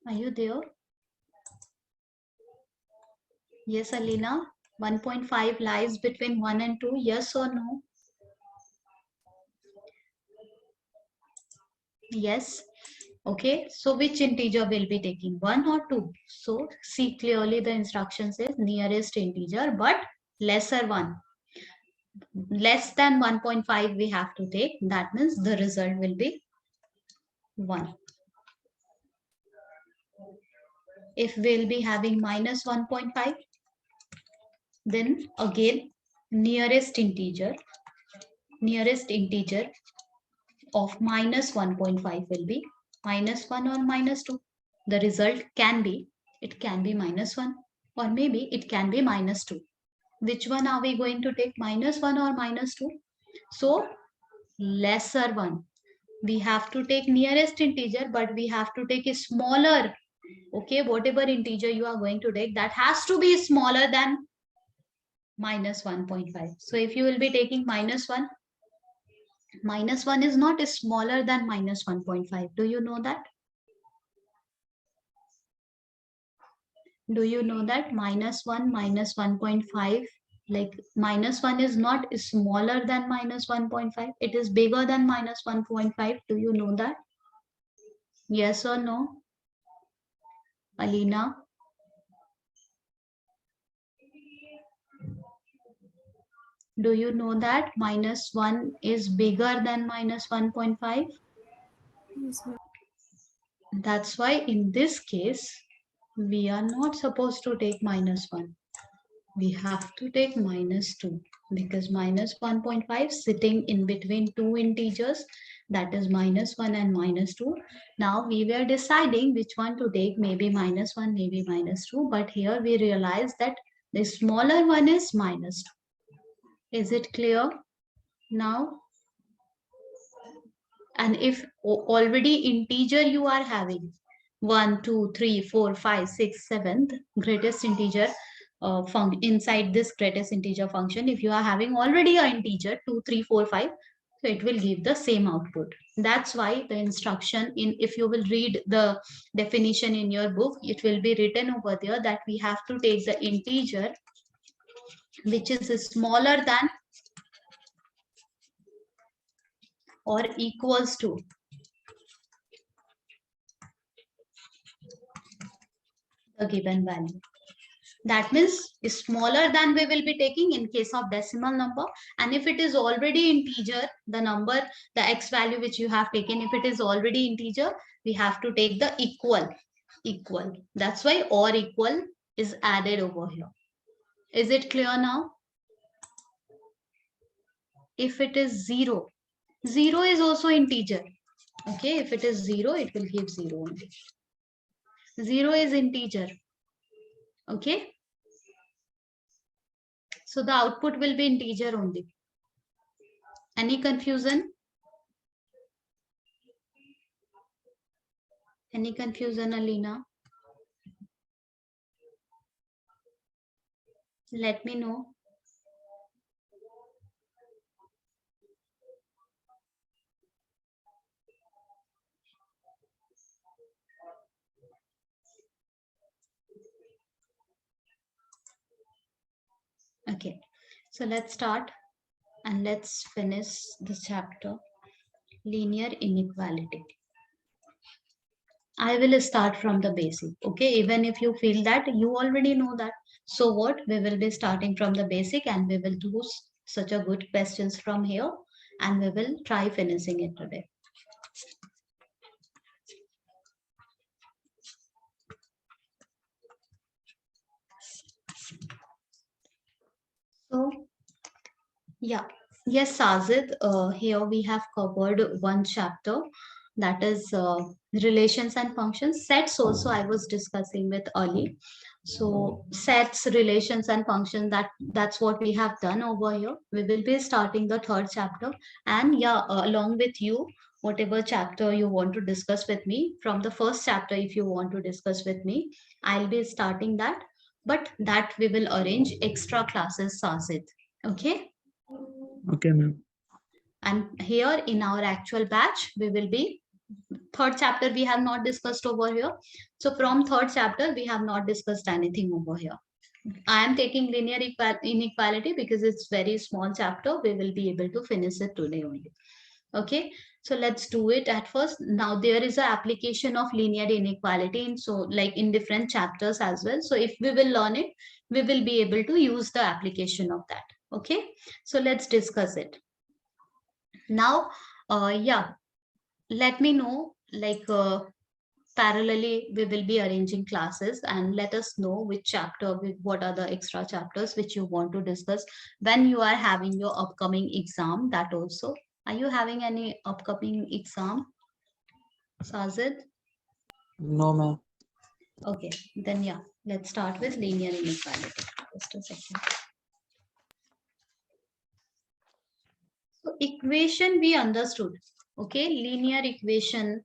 Are you there? Yes, Alina. 1.5 lies between 1 and 2. Yes or no? Yes. Okay. So which integer will be taking? 1 or 2? So see clearly the instruction says nearest integer but lesser one. Less than 1.5 we have to take. That means the result will be 1. If we'll be having minus 1.5, then again nearest integer of minus 1.5 will be minus 1 or minus 2. The result can be, it can be minus 1 or maybe it can be minus 2. Which one are we going to take, minus 1 or minus 2? So lesser one. We have to take nearest integer, but we have to take a smaller. Okay, whatever integer you are going to take, that has to be smaller than minus 1.5. So if you will be taking minus 1 is not smaller than minus 1.5. Do you know that? Do you know that minus 1, minus 1.5, like minus 1 is not smaller than minus 1.5. It is bigger than minus 1.5. Do you know that? Yes or no? Alina? Do you know that minus 1 is bigger than minus 1.5? Yes, ma'am. That's why in this case, we are not supposed to take minus 1. We have to take minus 2 because minus 1.5 sitting in between two integers, that is minus 1 and minus 2. Now we were deciding which one to take, maybe minus 1, maybe minus 2, but here we realize that the smaller one is minus 2. Is it clear now? And if already integer you are having 1, 2, 3, 4, 5, 6, 7, greatest integer inside this greatest integer function, if you are having already an integer 2, 3, 4, 5, so it will give the same output. That's why the instruction in, if you will read the definition in your book, it will be written over there that we have to take the integer which is smaller than or equals to the given value. That means smaller than we will be taking in case of decimal number. And if it is already integer, the number, the x value which you have taken, if it is already integer, we have to take the equal. That's why or equal is added over here. Is it clear now? If it is 0, 0 is also integer. Okay, if it is 0, it will give 0 only. 0 is integer. Okay. So the output will be integer only. Any confusion? Any confusion, Alina? Let me know. Okay, so let's start and let's finish the chapter, linear inequality. I will start from the basic, okay? Even if you feel that you already know that. So what? We will be starting from the basic and we will do such a good questions from here and we will try finishing it today. So, yeah. Yes, Sajid, here we have covered one chapter, that is relations and functions. Sets also I was discussing with Ali. So sets, relations and functions, that's what we have done over here. We will be starting the third chapter and yeah, along with you, whatever chapter you want to discuss with me, from the first chapter if you want to discuss with me, I'll be starting that. But that we will arrange extra classes, Sajid. Okay. Okay, ma'am. And here in our actual batch, we will be Third chapter we have not discussed over here. So from third chapter we have not discussed anything over here. I am taking linear inequality because it's very small chapter. We will be able to finish it today only. Okay, so let's do it at first. Now there is a application of linear inequality in, so like in different chapters as well. So if we will learn it, we will be able to use the application of that. Okay, so let's discuss it now. Yeah, let me know, like parallelly we will be arranging classes, and let us know which chapter, what are the extra chapters which you want to discuss when you are having your upcoming exam. That also, are you having any upcoming exam, Sajid? No, ma'am. Okay, then yeah, let's start with linear inequality. Just a second. So equation we understood. Okay, linear equation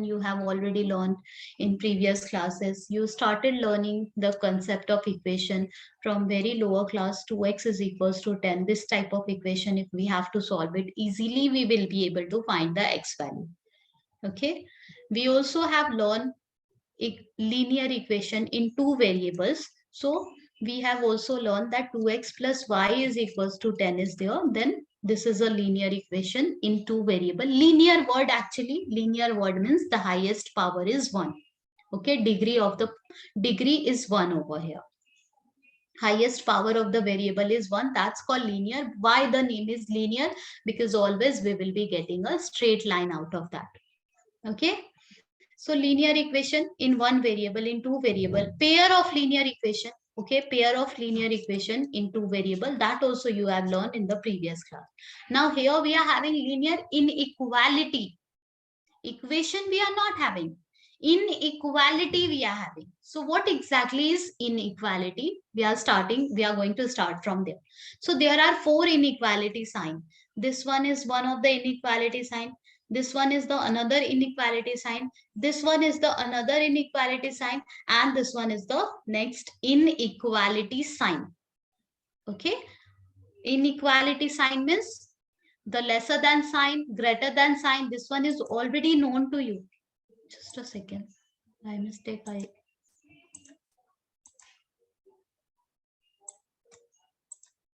you have already learned in previous classes. You started learning the concept of equation from very lower class. 2x is equals to 10. This type of equation, if we have to solve it easily, we will be able to find the x value. Okay, we also have learned linear equation in two variables. So we have also learned that 2x plus y is equals to 10 is there. Then this is a linear equation in two variable. Linear word, actually linear word means the highest power is 1. Okay, degree is 1 over here. Highest power of the variable is 1. That's called linear. Why the name is linear? Because always we will be getting a straight line out of that. Okay, so linear equation in one variable, in two variable, pair of linear equation. Okay, pair of linear equation in two variable, that also you have learned in the previous class. Now here we are having linear inequality. Equation we are not having. Inequality we are having. So what exactly is inequality? We are going to start from there. So there are four inequality sign. This one is one of the inequality sign. This one is the another inequality sign. This one is the another inequality sign. And this one is the next inequality sign. Okay. Inequality sign means the lesser than sign, greater than sign. This one is already known to you. Just a second. By mistake,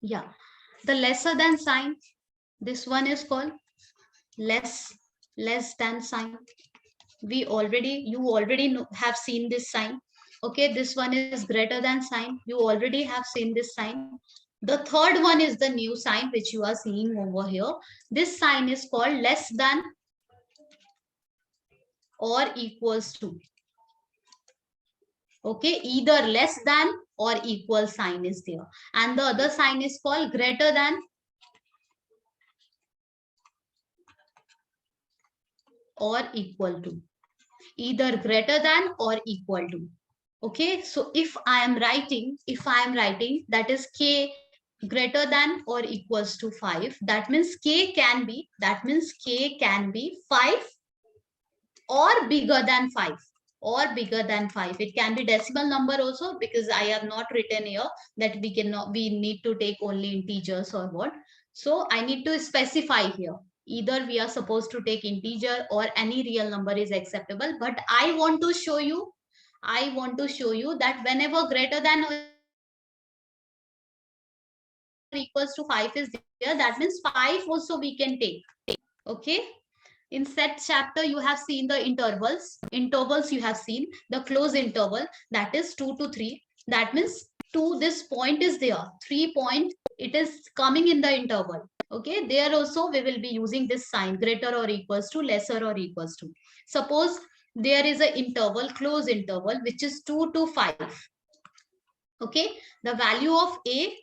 yeah. The lesser than sign, this one is called less than sign. You already have seen this sign. Okay, this one is greater than sign. You already have seen this sign. The third one is the new sign which you are seeing over here. This sign is called less than or equals to. Okay, either less than or equal sign is there. And the other sign is called greater than or equal to. Either greater than or equal to. Okay, so if I am writing that is k greater than or equals to 5, that means k can be 5 or bigger than 5, it can be decimal number also, because I have not written here that we need to take only integers or what. So I need to specify here, either we are supposed to take integer or any real number is acceptable. But I want to show you that whenever greater than or equals to 5 is there, that means 5 also we can take. Okay, in set chapter you have seen the intervals you have seen the close interval, that is 2 to 3. That means to this point is there, 3 point, it is coming in the interval. Okay, there also we will be using this sign, greater or equals to, lesser or equals to. Suppose there is an interval, close interval, which is 2 to 5. Okay, the value of a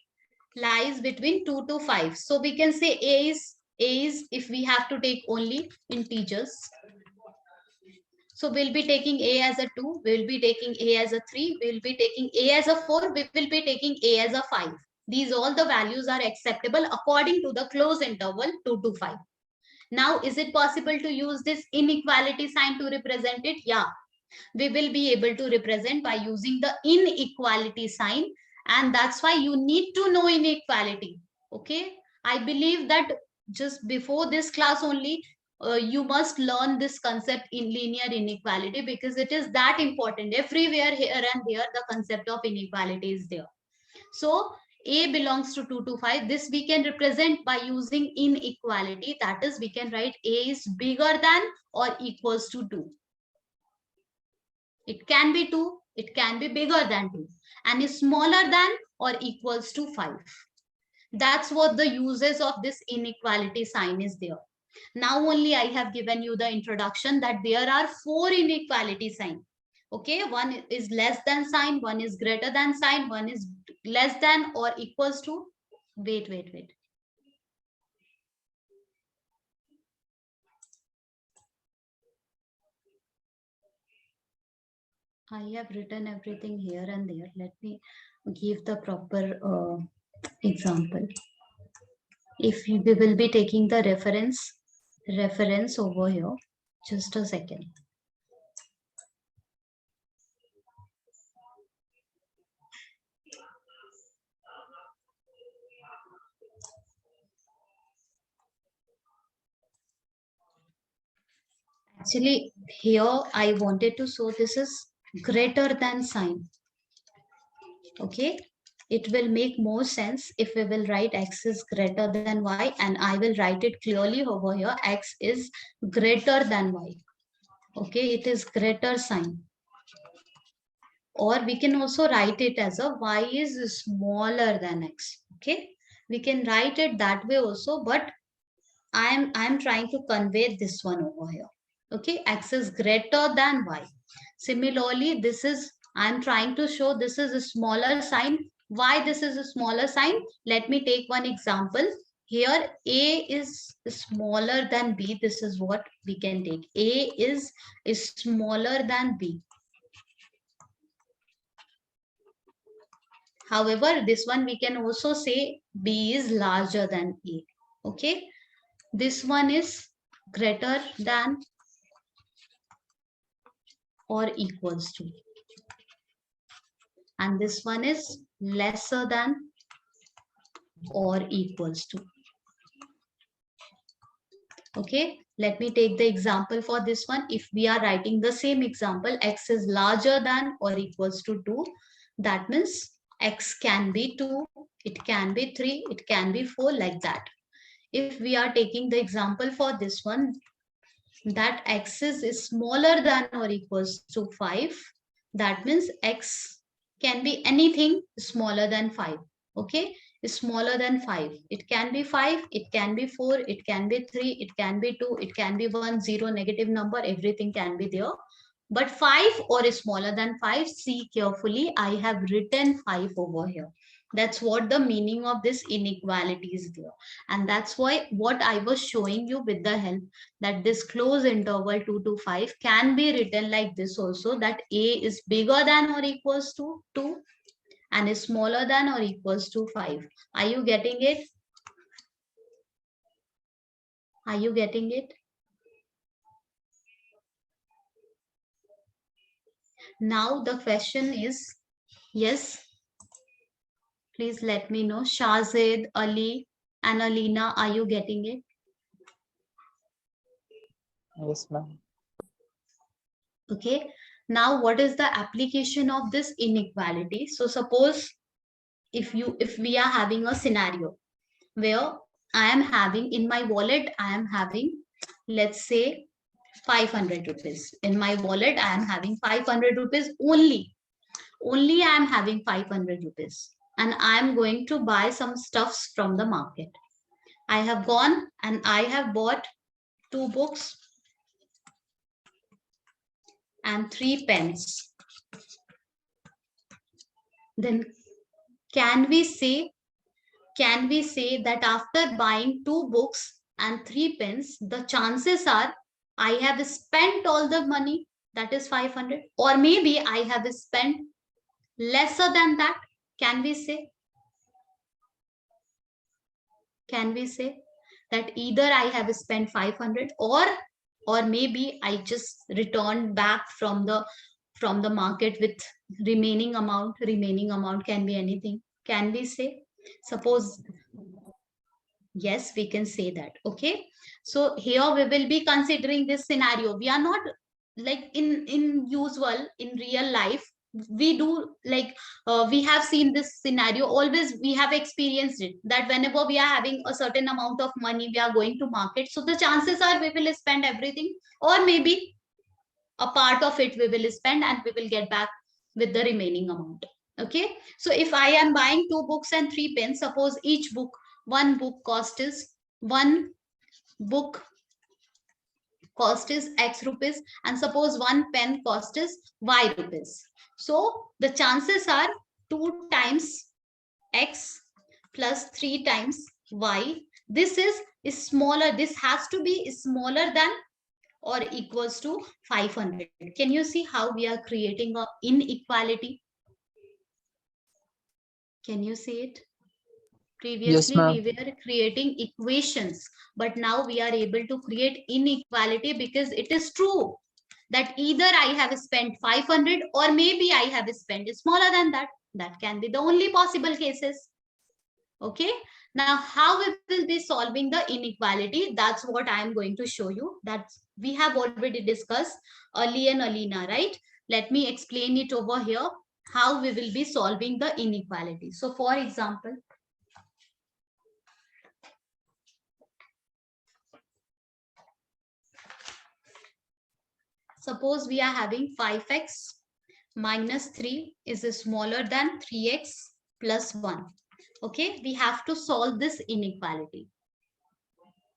lies between 2 to 5. So we can say a is, if we have to take only integers, so we'll be taking a as a 2, we'll be taking a as a 3, we'll be taking a as a 4, we will be taking a as a 5. These all the values are acceptable according to the close interval 2 to 5. Now, is it possible to use this inequality sign to represent it? Yeah, we will be able to represent by using the inequality sign. And that's why you need to know inequality. Okay, I believe that just before this class only, you must learn this concept in linear inequality, because it is that important. Everywhere, here and there, the concept of inequality is there. So A belongs to 2 to 5. This we can represent by using inequality. That is, we can write A is bigger than or equals to 2. It can be 2, it can be bigger than 2, and is smaller than or equals to 5. That's what the uses of this inequality sign is there. Now only I have given you the introduction that there are 4 inequality sign. Okay, one is less than sign, one is greater than sign, one is less than or equals to. Wait. I have written everything here and there. Let me give the proper example. If we will be taking the reference over here, just a second. Actually, here I wanted to show this is greater than sign. Okay, it will make more sense if we will write x is greater than y, and I will write it clearly over here. X is greater than y. Okay, it is greater sign. Or we can also write it as a y is smaller than x. Okay, we can write it that way also, but I'm trying to convey this one over here. Okay, x is greater than y. Similarly, this is, I'm trying to show this is a smaller sign. Why this is a smaller sign? Let me take one example. Here A is smaller than B. This is what we can take. A is smaller than B. However, this one we can also say B is larger than A. Okay, this one is greater than or equals to, and this one is lesser than or equals to. Okay, let me take the example for this one. If we are writing the same example, x is larger than or equals to 2, that means x can be 2, it can be 3, it can be 4, like that. If we are taking the example for this one, that x is smaller than or equals to 5, that means x can be anything smaller than 5. Okay, is smaller than 5. It can be 5, it can be 4, it can be 3, it can be 2, it can be 1, 0, negative number, everything can be there. But 5 or is smaller than 5, see carefully, I have written 5 over here. That's what the meaning of this inequality is there. And that's why what I was showing you with the help, that this closed interval 2 to 5 can be written like this also, that A is bigger than or equals to 2 and is smaller than or equals to 5. Are you getting it? Are you getting it? Now the question is, yes, please let me know. Shahzad, Ali, and Alina, are you getting it? Yes, ma'am. Okay. Now, what is the application of this inequality? So suppose if we are having a scenario where I am having in my wallet, I am having, let's say, 500 rupees. In my wallet, I am having 500 rupees only. Only I am having 500 rupees. And I am going to buy some stuffs from the market. I have gone and I have bought 2 books and 3 pens. Then can we say that after buying 2 books and 3 pens, the chances are I have spent all the money, that is 500, or maybe I have spent lesser than that? Can we say? Can we say that either I have spent 500 or maybe I just returned back from the market with remaining amount? Remaining amount can be anything. Can we say? Suppose Yes, we can say that. Okay. So here we will be considering this scenario. We are not like in usual in real life. We do like we have seen this scenario. Always we have experienced it that whenever we are having a certain amount of money, we are going to market. So the chances are we will spend everything, or maybe a part of it we will spend and we will get back with the remaining amount. Okay. So if I am buying 2 books and 3 pens, suppose each book, one book cost is one book cost is x rupees, and suppose one pen cost is y rupees. So the chances are 2 times x plus 3 times y. This is smaller. This has to be smaller than or equals to 500. Can you see how we are creating a inequality? Can you see it? Yes, Previously, we ma'am. were creating equations, but now we are able to create inequality because it is true that either I have spent 500 or maybe I have spent smaller than that. That can be the only possible cases. Okay. Now, how we will be solving the inequality? That's what I am going to show you. That we have already discussed Ali and Alina, right? Let me explain it over here, how we will be solving the inequality. So, for example, suppose we are having 5x minus 3 is smaller than 3x plus 1. Okay, we have to solve this inequality.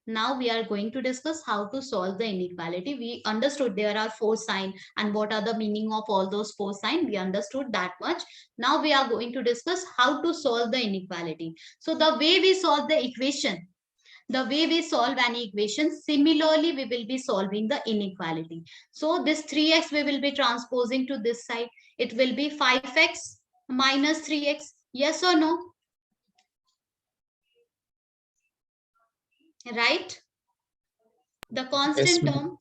Now we are going to discuss how to solve the inequality. We understood there are 4 signs and what are the meaning of all those 4 signs. We understood that much. Now we are going to discuss how to solve the inequality. So the way we solve the equation, the way we solve an equation, similarly we will be solving the inequality. So this 3x we will be transposing to this side. It will be 5x minus 3x. Yes or no? Right? The Yes, constant ma'am. term,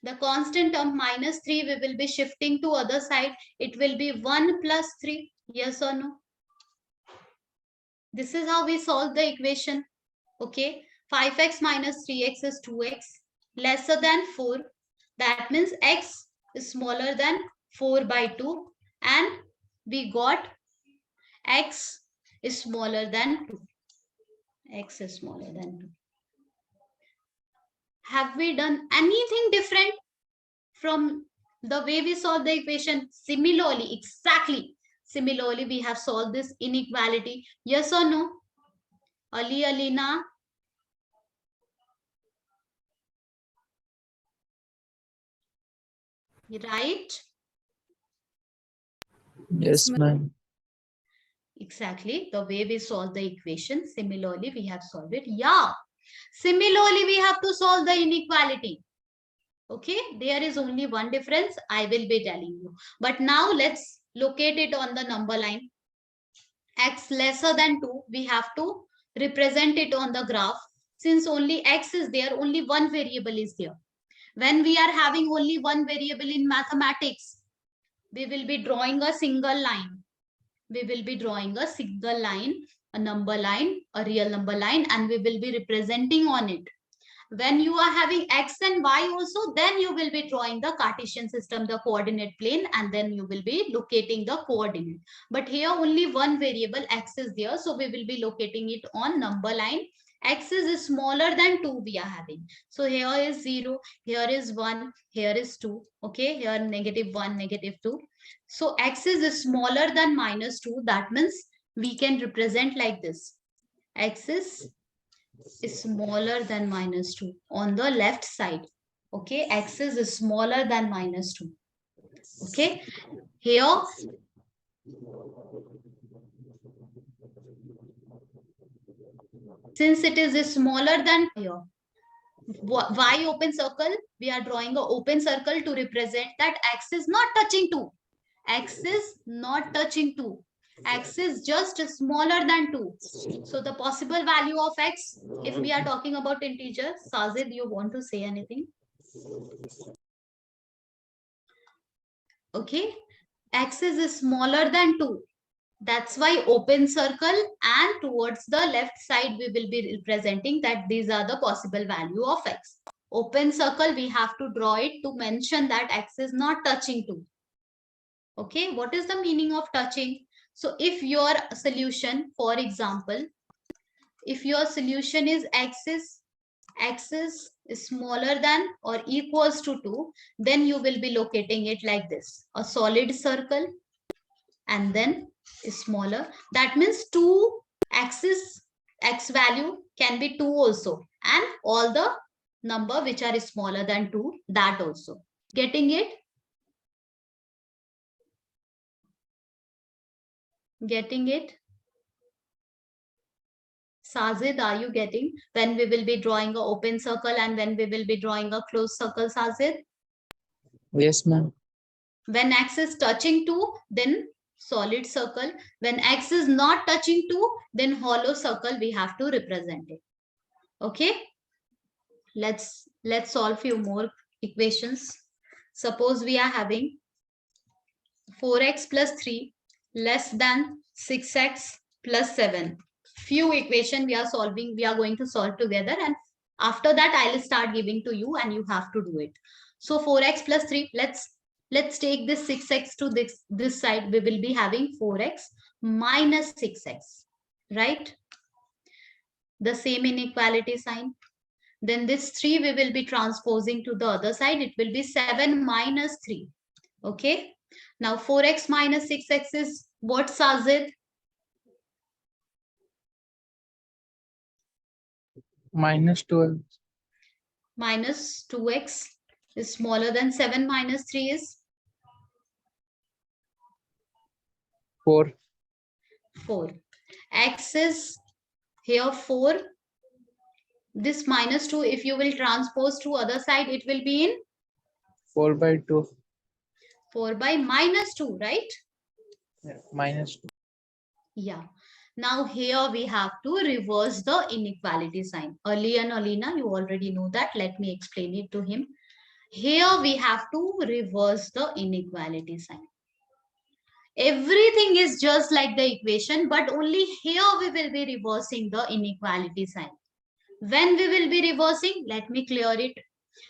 the constant term minus 3 we will be shifting to other side. It will be 1 plus 3. Yes or no? This is how we solve the equation. Okay. 5x minus 3x is 2x lesser than 4. That means x is smaller than 4 by 2. And we got x is smaller than 2. X is smaller than 2. Have we done anything different from the way we solve the equation? Similarly, exactly. Similarly, we have solved this inequality. Yes or no? Ali, Alina, right? Yes, Yes, ma'am. ma'am. Exactly. The way we solve the equation, similarly, we have solved it. Yeah. Similarly, we have to solve the inequality. Okay. There is only one difference. I will be telling you. But now let's locate it on the number line. X lesser than 2, we have to represent it on the graph. Since only X is there, only one variable is there. When we are having only one variable in mathematics, we will be drawing a single line. We will be drawing a single line, a number line, a real number line, and we will be representing on it. When you are having x and y also, then you will be drawing the Cartesian system, the coordinate plane, and then you will be locating the coordinate. But here only one variable x is there, so we will be locating it on number line. X is smaller than 2 we are having. So here is 0, here is 1, here is 2. Okay, here -1, -2. So x is smaller than -2. That means we can represent like this. X is smaller than -2 on the left side. Okay, x is smaller than -2. Okay, here since it is smaller than here, y open circle, we are drawing a open circle to represent that x is not touching 2. X is not touching 2. X is just smaller than 2. So the possible value of x, if we are talking about integer, Sajid, you want to say anything? Okay, x is smaller than 2. That's why open circle, and towards the left side we will be representing that these are the possible value of x. Open circle, we have to draw it to mention that x is not touching to. Okay, what is the meaning of touching? So if your solution, for example, if your solution is x is smaller than or equals to 2, then you will be locating it like this, a solid circle and then smaller. That means 2 axis, x value can be 2 also, and all the number which are smaller than 2, that also. Getting it? Getting it? Sajid, are you getting when we will be drawing an open circle and when we will be drawing a closed circle, Sajid? Yes, ma'am. When x is touching 2, then solid circle. When x is not touching 2, then hollow circle we have to represent it. Okay? Let's solve few more equations. Suppose we are having 4x plus 3 less than 6x plus 7. Few equation we are solving, we are going to solve together, and after that I'll start giving to you and you have to do it. So 4x plus 3, let's take this 6x to this side. We will be having 4x minus 6x, right? The same inequality sign. Then this 3 we will be transposing to the other side. It will be 7 minus 3. Okay. Now 4x minus 6x is what, Sajid? Minus 12. Minus 2x is smaller than 7 minus 3 is 4. 4. X is here 4. This minus 2, if you will transpose to other side, it will be in 4 by 2. 4 by minus 2, right? Yeah, minus 2. Yeah. Now here we have to reverse the inequality sign. Ali and Alina, you already know that. Let me explain it to him. Here we have to reverse the inequality sign. Everything is just like the equation, but only here we will be reversing the inequality sign. When we will be reversing, let me clear it.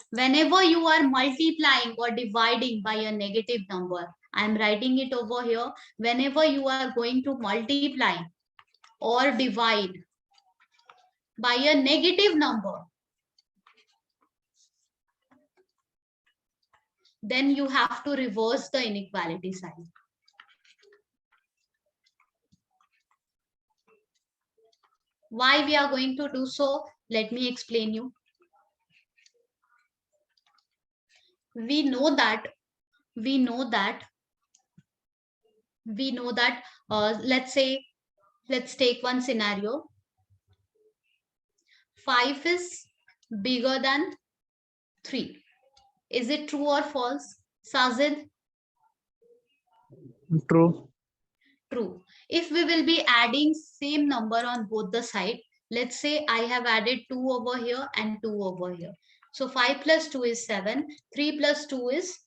Whenever you are multiplying or dividing by a negative number, I am writing it over here. Whenever you are going to multiply or divide by a negative number, then you have to reverse the inequality sign. Why we are going to do so? Let me explain you. We know that let's take one scenario. 5 is bigger than 3. Is it true or false, Sajid? True. True. If we will be adding same number on both the side, let's say I have added 2 over here and 2 over here. So 5 plus 2 is 7. 3 plus 2 is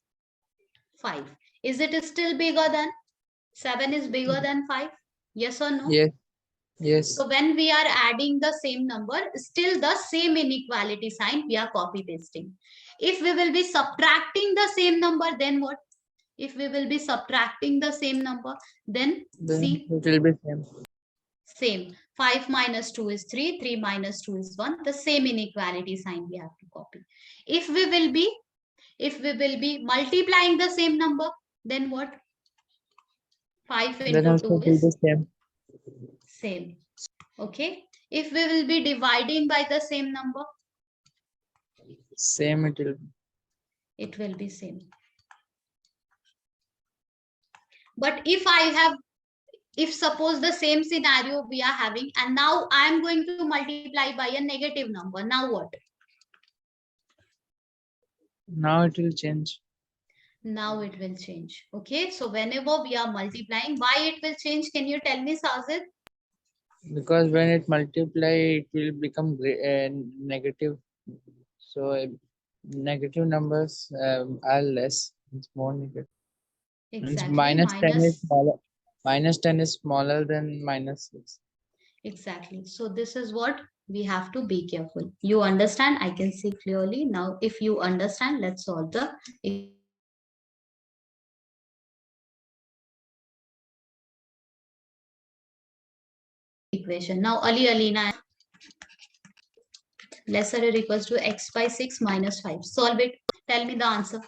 5. Is it still bigger than 7 is bigger than 5? Yes or no? Yes. Yes. So when we are adding the same number, still the same inequality sign we are copy pasting. If we will be subtracting the same number, then what? If we will be subtracting the same number, then see, it will be same. Same. 5 minus 2 is 3. 3 minus 2 is 1. The same inequality sign we have to copy. If we will be multiplying the same number, then what? 5 Then into also 2 it will be is same. same. Okay. If we will be dividing by the same number, Same it will be. it will be same. But if suppose the same scenario we are having, and now I am going to multiply by a negative number, now what? Now it will change. Now it will change. Okay, so whenever we are multiplying, why it will change? Can you tell me, Sajid? Because when it multiply, it will become negative. So negative numbers are less. It's more negative. Means Exactly, minus 10 is minus. smaller. minus 10 is smaller than minus 6. Exactly. So this is what we have to be careful. You understand? I can see clearly. Now, if you understand, let's solve the equation. Now, Ali Alina and Sajid, lesser or equals to x by 6 minus 5. Solve it. Tell me the answer.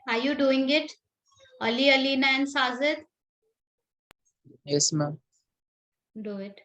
Are you doing it? Ali Alina and Sajid, Yes, ma'am. do it.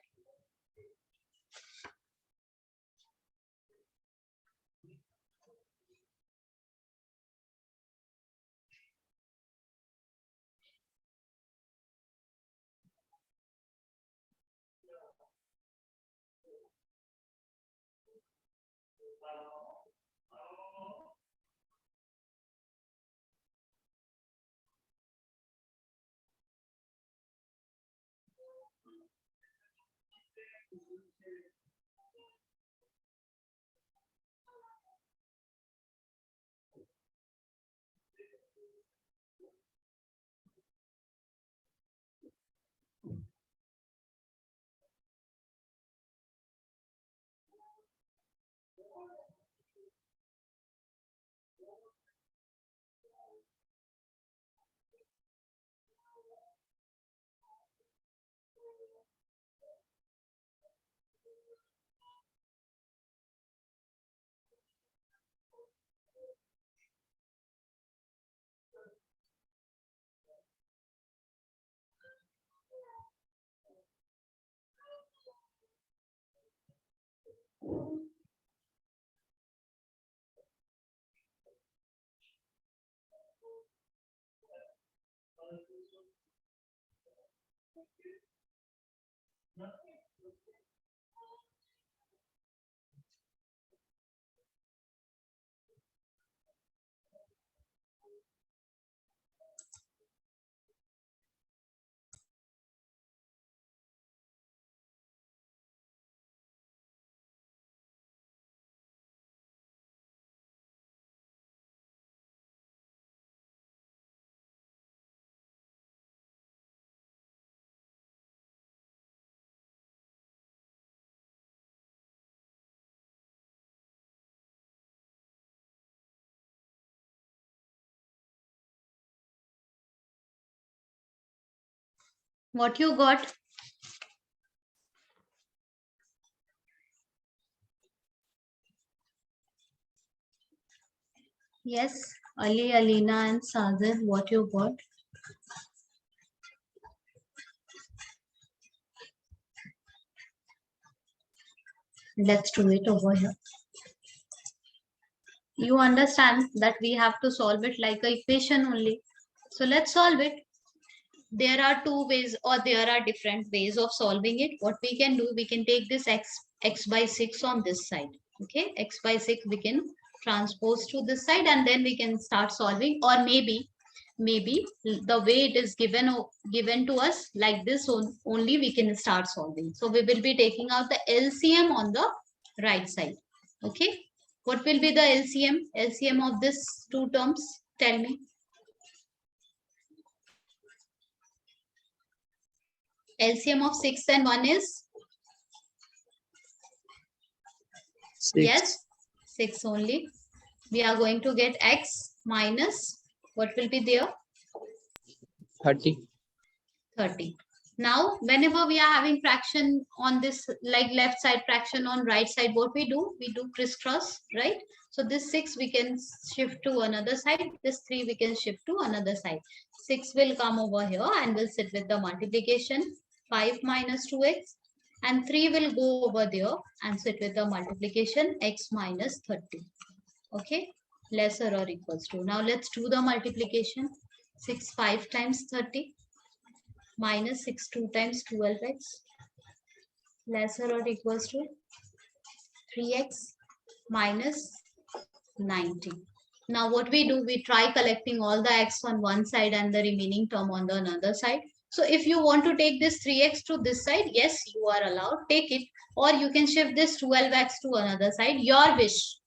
What you got? Yes, Ali Alina and Sajid, what you got? Let's do it over here. You understand that we have to solve it like a equation only. So let's solve it. There are two ways, or there are different ways of solving it. What we can do, we can take this x by 6 on this side. Okay, x by 6 we can transpose to this side, and then we can start solving. Or maybe the way it is given to us like this only we can start solving. So we will be taking out the LCM on the right side. Okay, what will be the LCM of this two terms? Tell me. LCM of 6 and 1 is? 6. Yes, 6 only. We are going to get x minus, what will be there? 30. 30. Now, whenever we are having fraction on this, like left side fraction on right side, what we do? We do crisscross, right? So this 6 we can shift to another side. This 3 we can shift to another side. 6 will come over here and will sit with the multiplication. 5 minus 2x. And 3 will go over there and sit with the multiplication x minus 30. Okay, lesser or equals to. Now let's do the multiplication. 6 5 times 30 minus 6 2 times 12x lesser or equals to 3x minus 90. Now what we do, we try collecting all the x on one side and the remaining term on the another side. So if you want to take this 3x to this side, yes, you are allowed, take it. Or you can shift this 12x to another side, your wish.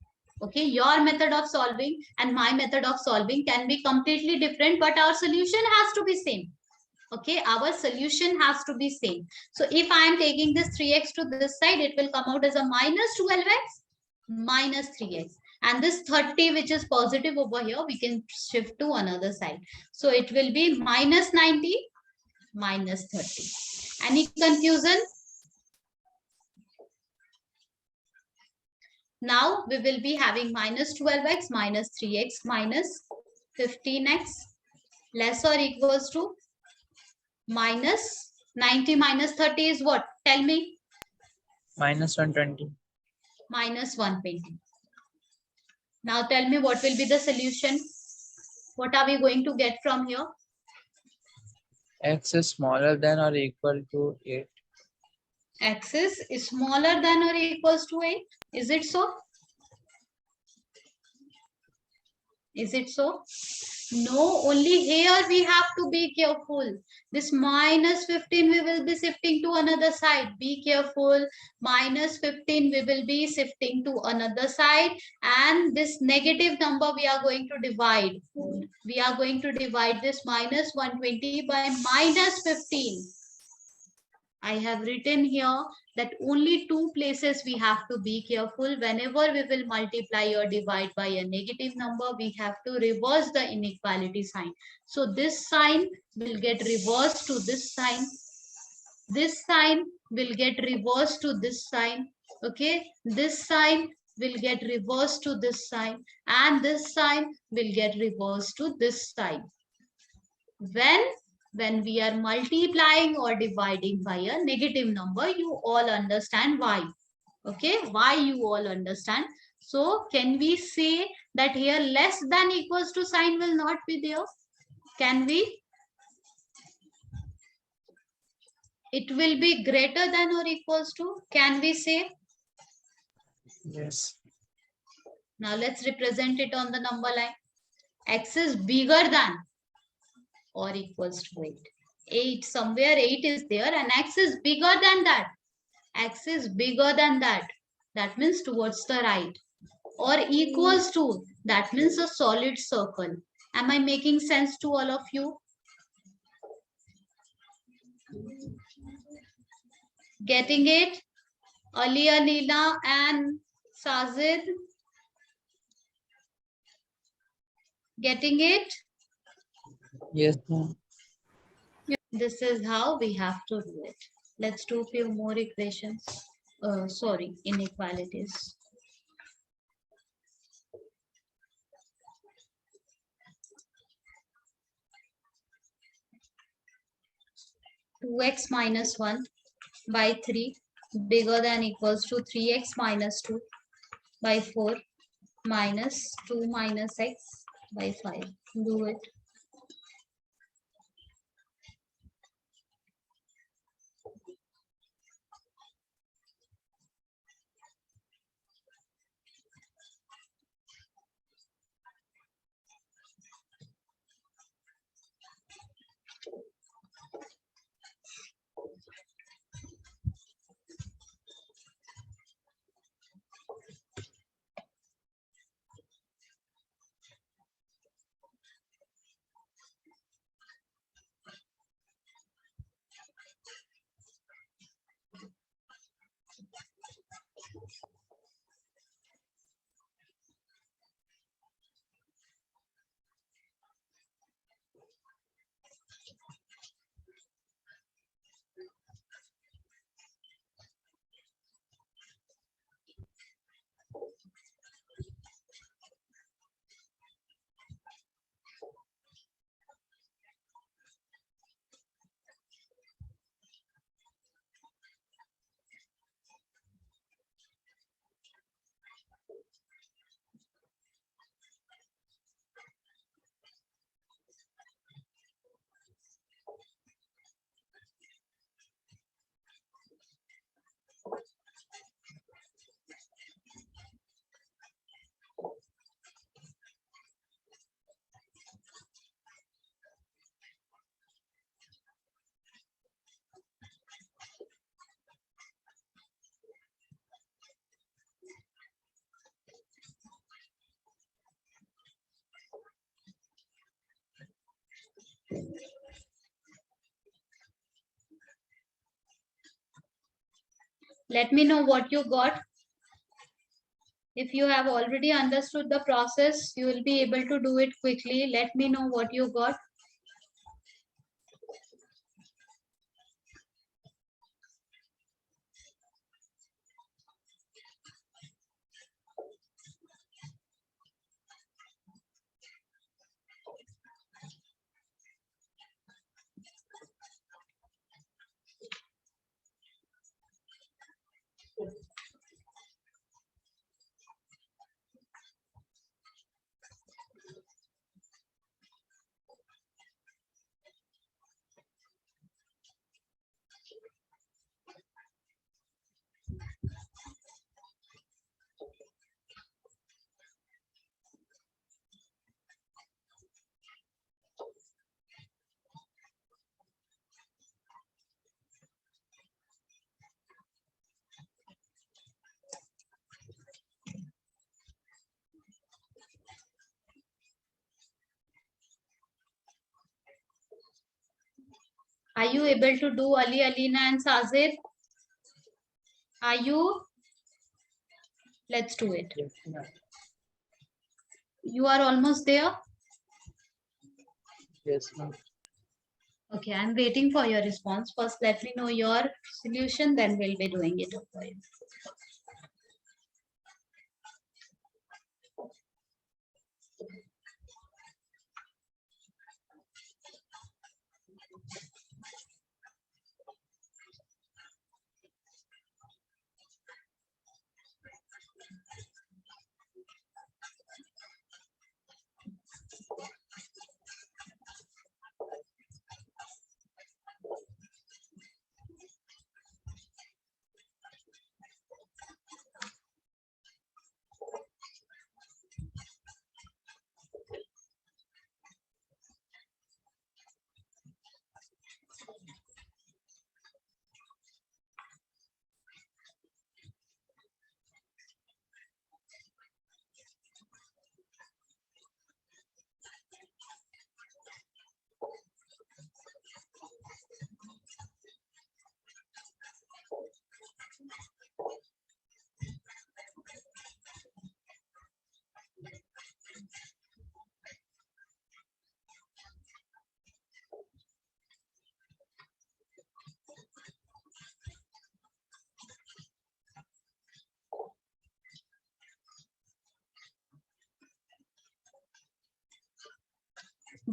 Okay, your method of solving and my method of solving can be completely different, but our solution has to be same. Okay, our solution has to be same. So if I am taking this 3x to this side, it will come out as a minus 12x minus 3x. And this 30, which is positive over here, we can shift to another side. So it will be minus 90 minus 30. Any confusion? Now we will be having minus 12x minus 3x minus 15x less or equals to minus 90 minus 30 is what? Tell me. Minus 120. Minus 120. Now tell me what will be the solution? What are we going to get from here? X is smaller than or equal to 8. X is smaller than or equals to 8. Is it so? Is it so? No, only here we have to be careful. This minus 15 we will be shifting to another side. Be careful. Minus 15 we will be shifting to another side. And this negative number we are going to divide. We are going to divide this minus 120 by minus 15. I have written here that only two places we have to be careful. Whenever we will multiply or divide by a negative number, we have to reverse the inequality sign. So this sign will get reversed to this sign. This sign will get reversed to this sign. Okay, this sign will get reversed to this sign, and this sign will get reversed to this sign. When we are multiplying or dividing by a negative number, you all understand why. Okay, why you all understand. So can we say that here less than equals to sign will not be there? Can we? It will be greater than or equals to. Can we say? Yes. Now let's represent it on the number line. X is bigger than or equals to 8. 8, somewhere 8 is there, and X is bigger than that. X is bigger than that. That means towards the right. Or equals to. That means a solid circle. Am I making sense to all of you? Getting it? Aliya, Neela and Sajid? Getting it? Yes, ma'am. This is how we have to do it. Let's do a few more equations. Inequalities. 2x minus 1 by 3 bigger than equals to 3x minus 2 by 4 minus 2 minus x by 5. Do it. Let me know what you got. If you have already understood the process, you will be able to do it quickly. Let me know what you got. Are you able to do Ali, Alina and Sazir? Are you? Let's do it. Yes, ma'am. You are almost there? Yes, ma'am. Okay, I'm waiting for your response. First, let me know your solution, then we'll be doing it for you.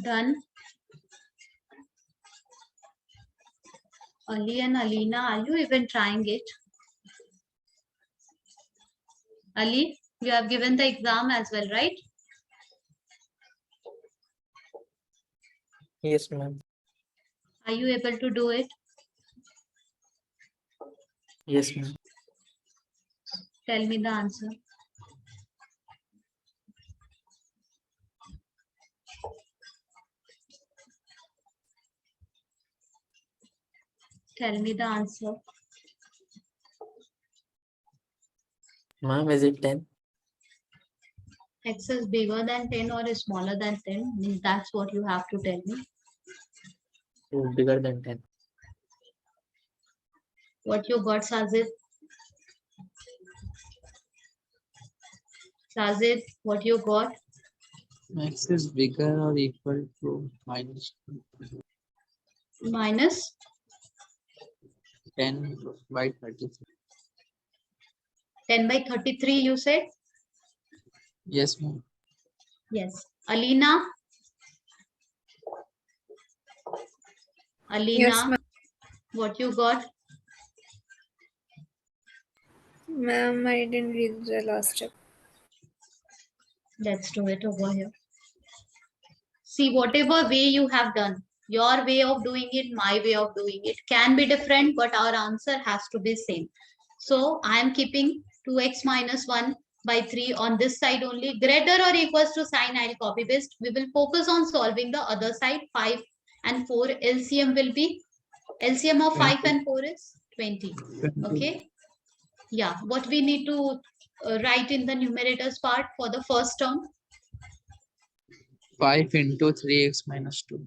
Done. Ali and Alina, are you even trying it? Ali, you have given the exam as well, right? Yes, ma'am. Are you able to do it? Yes, ma'am. Tell me the answer. Tell me the answer. Ma'am, is it 10? X is bigger than 10 or is smaller than 10? Means that's what you have to tell me. Oh, bigger than 10. What you got, Sajid? Sajid, what you got? X is bigger or equal to minus Minus 10 by 33. 10 by 33, you said? Yes, ma'am. Yes. Alina? Alina, Yes, ma'am. what you got? Ma'am, I didn't read the last step. Let's do it over here. See, whatever way you have done, your way of doing it, my way of doing it can be different, but our answer has to be same. So I am keeping 2x minus 1 by 3 on this side only. Greater or equals to sign, I'll copy paste. We will focus on solving the other side. 5 and 4 LCM will be, LCM of 5 20. and 4 is 20. 20. Okay. Yeah, what we need to write in the numerators part for the first term? 5 into 3x minus 2.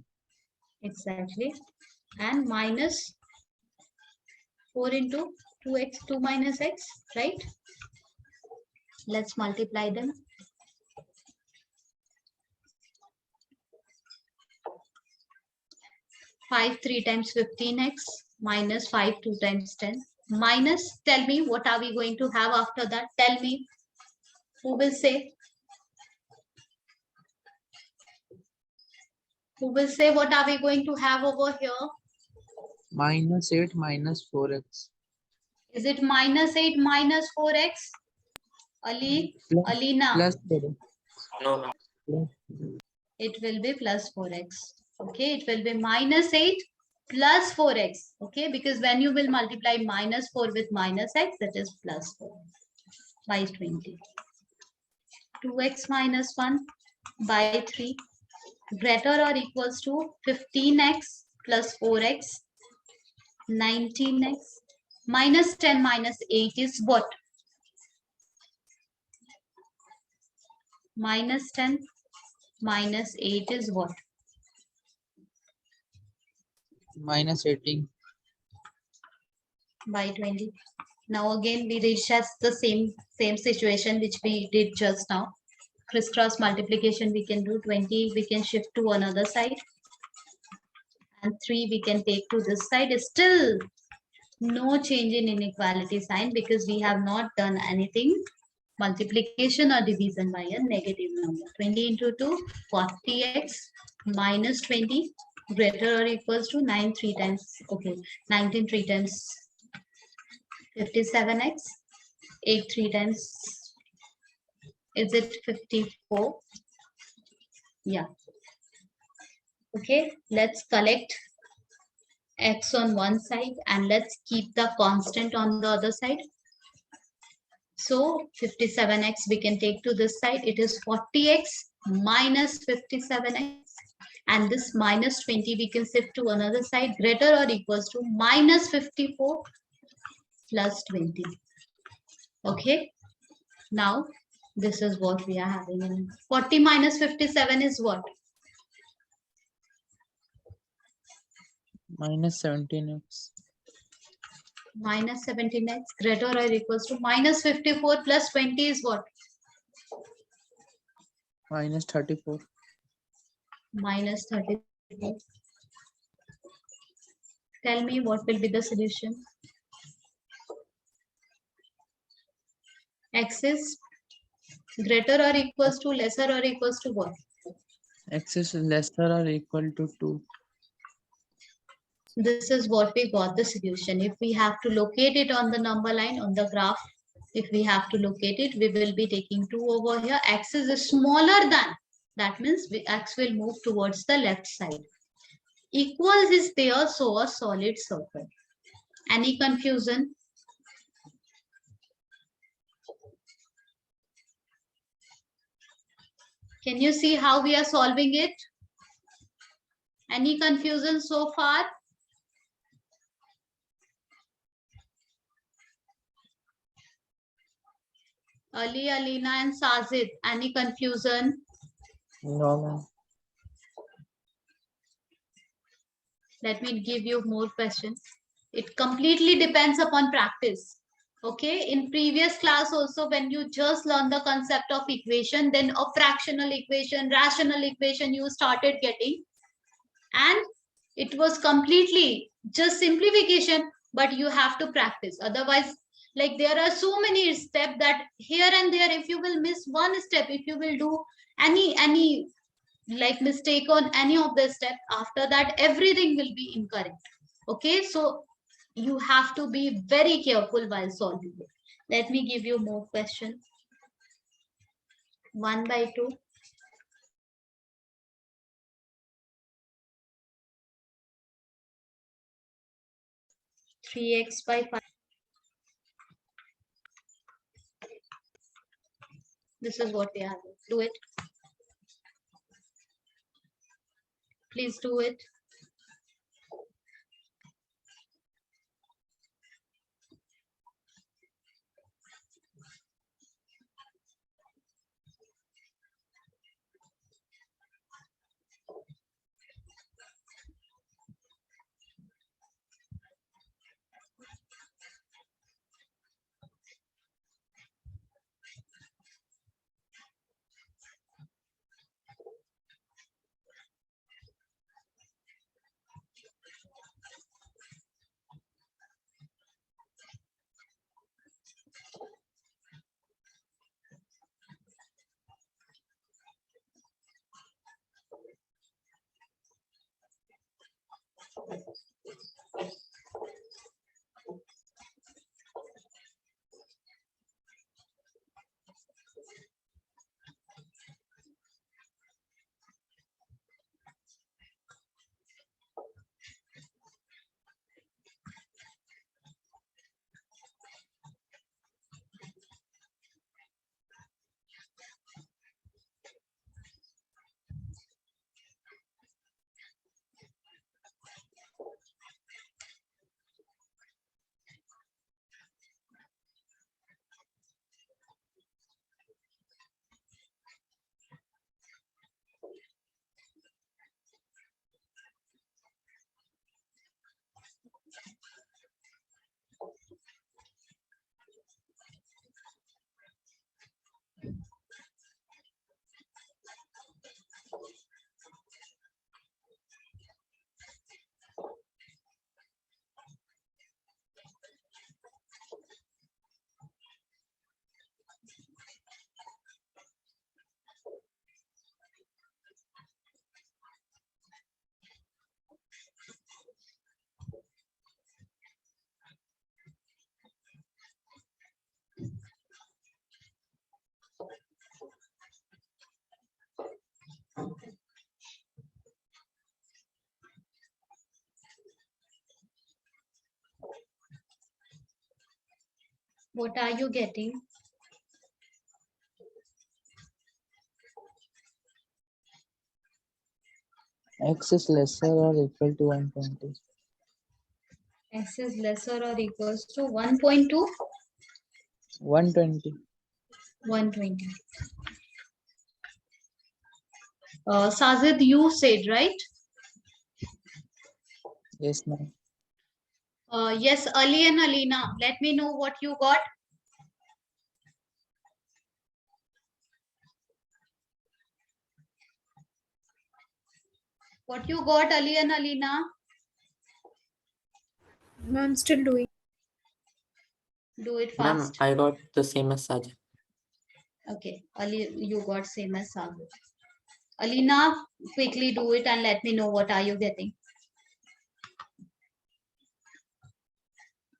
Exactly. And minus 4 into 2x, 2 minus x, right? Let's multiply them. 5 3 times 15x minus 5 2 times 10. Minus, tell me what are we going to have after that? Tell me. Who will say? Who will say what are we going to have over here? Minus 8 minus 4x. Is it minus 8 minus 4x? Ali, Plus, Alina. plus 4x. No, ma'am. Plus. It will be plus 4x. Okay, it will be minus 8 plus 4x. Okay, because when you will multiply minus 4 with minus x, that is plus 4 by 20. 2x minus 1 by 3 greater or equals to 15x plus 4x, 19x. Minus 10 minus 8 is what? Minus 10 minus 8 is what? Minus 18. By 20. Now again we reach as the same situation which we did just now. Crisscross multiplication we can do. 20 we can shift to another side, and 3 we can take to this side. Still no change in inequality sign because we have not done anything multiplication or division by a negative number. 20 into 2, 40x minus 20 greater or equals to 9 3 times. Okay, 19 3 times 57x, 8 3 times, is it 54? Yeah. Okay, let's collect x on one side and let's keep the constant on the other side. So 57x we can take to this side. It is 40x minus 57x. And this minus 20 we can shift to another side, greater or equals to minus 54 plus 20. Okay. Now this is what we are having in 40 minus 57 is what? Minus 17x. Minus 17x greater or equals to minus 54 plus 20 is what? Minus 34. Minus 34. Tell me what will be the solution? X is greater or equals to lesser or equals to what? X is lesser or equal to 2. This is what we got the solution. If we have to locate it on the number line on the graph, If we have to locate it, we will be taking 2 over here. X is smaller than. That means X will move towards the left side. Equals is there, so a solid circle. Any confusion? Can you see how we are solving it? Any confusion so far? Ali, Alina and Sajid, any confusion? No, ma'am. Let me give you more questions. It completely depends upon practice. Okay, in previous class also, when you just learn the concept of equation, then a fractional equation, rational equation you started getting, and it was completely just simplification, but you have to practice. Otherwise, like there are so many steps that here and there, if you will miss one step, if you will do any like mistake on any of the steps, after that everything will be incorrect. Okay, so you have to be very careful while solving it. Let me give you more questions. 1/2. 3x/5. This is what we have. Do it. Please do it. What are you getting? X is lesser or equal to 120. X is lesser or equals to 1.2? 120. 120. Sajid, you said, right? Yes, ma'am. Yes, Ali and Alina, let me know what you got. What you got, Ali and Alina? I'm still doing. Do it Ma'am, fast. I got the same as Sajid. Okay, Ali, you got same as Sajid. Alina, quickly do it and let me know what are you getting.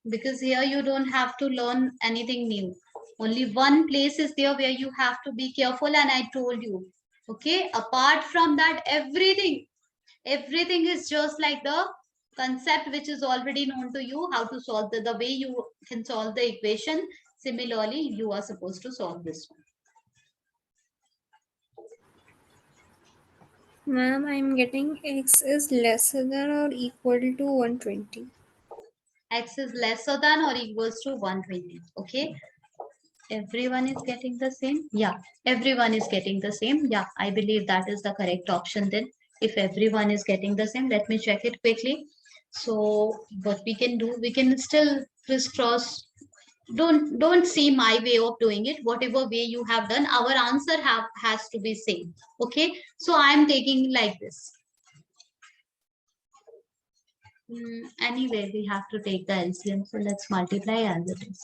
Because here you don't have to learn anything new. Only one place is there where you have to be careful, and I told you. Okay, apart from that, everything is just like the concept which is already known to you, how to solve the way you can solve the equation. Similarly, you are supposed to solve this one. Ma'am, I'm getting x is lesser than or equal to 120. X is lesser than or equals to 120. Okay, everyone is getting the same. Yeah, everyone is getting the same. Yeah, I believe that is the correct option then. If everyone is getting the same, let me check it quickly. So what we can do, we can still crisscross. Don't see my way of doing it. Whatever way you have done, our answer has to be same. Okay, so I am taking like this. Anyway, we have to take the LCM, so let's multiply as it is.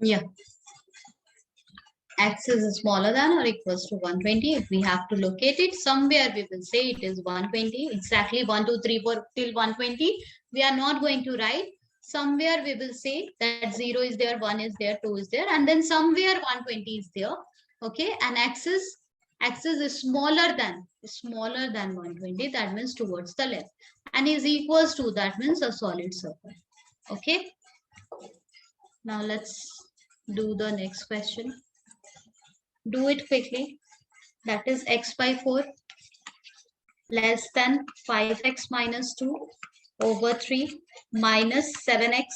Yeah, x is smaller than or equals to 120. If we have to locate it somewhere, we will say it is 120. Exactly 1, 2, 3, 4 till 120. We are not going to write. Somewhere we will say that 0 is there, 1 is there, 2 is there, and then somewhere 120 is there. Okay, and axis is smaller than 120. That means towards the left, and is equals to, that means a solid circle. Okay, now let's do the next question. Do it quickly. That is x by 4 less than 5x minus 2 over 3 minus 7x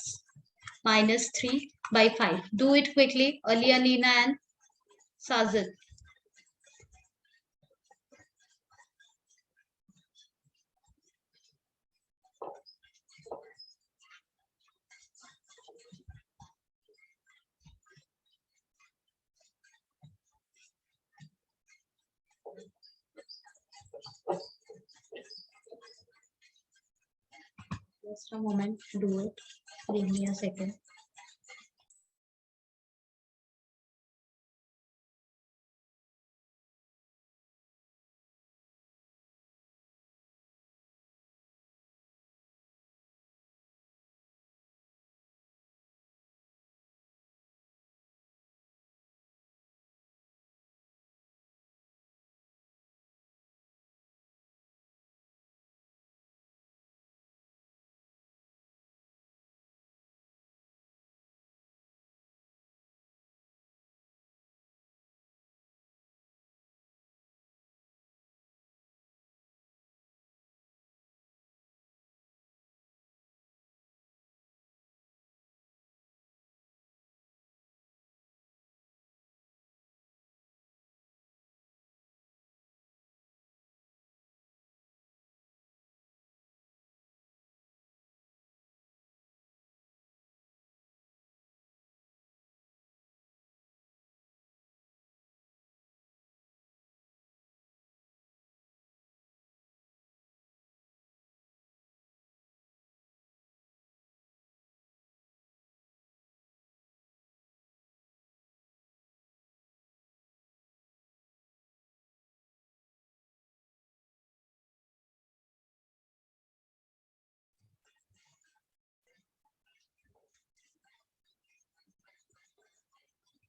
minus 3 by 5. Do it quickly, Ali, Alina and Sajid. Just a moment, do it. Give me a second.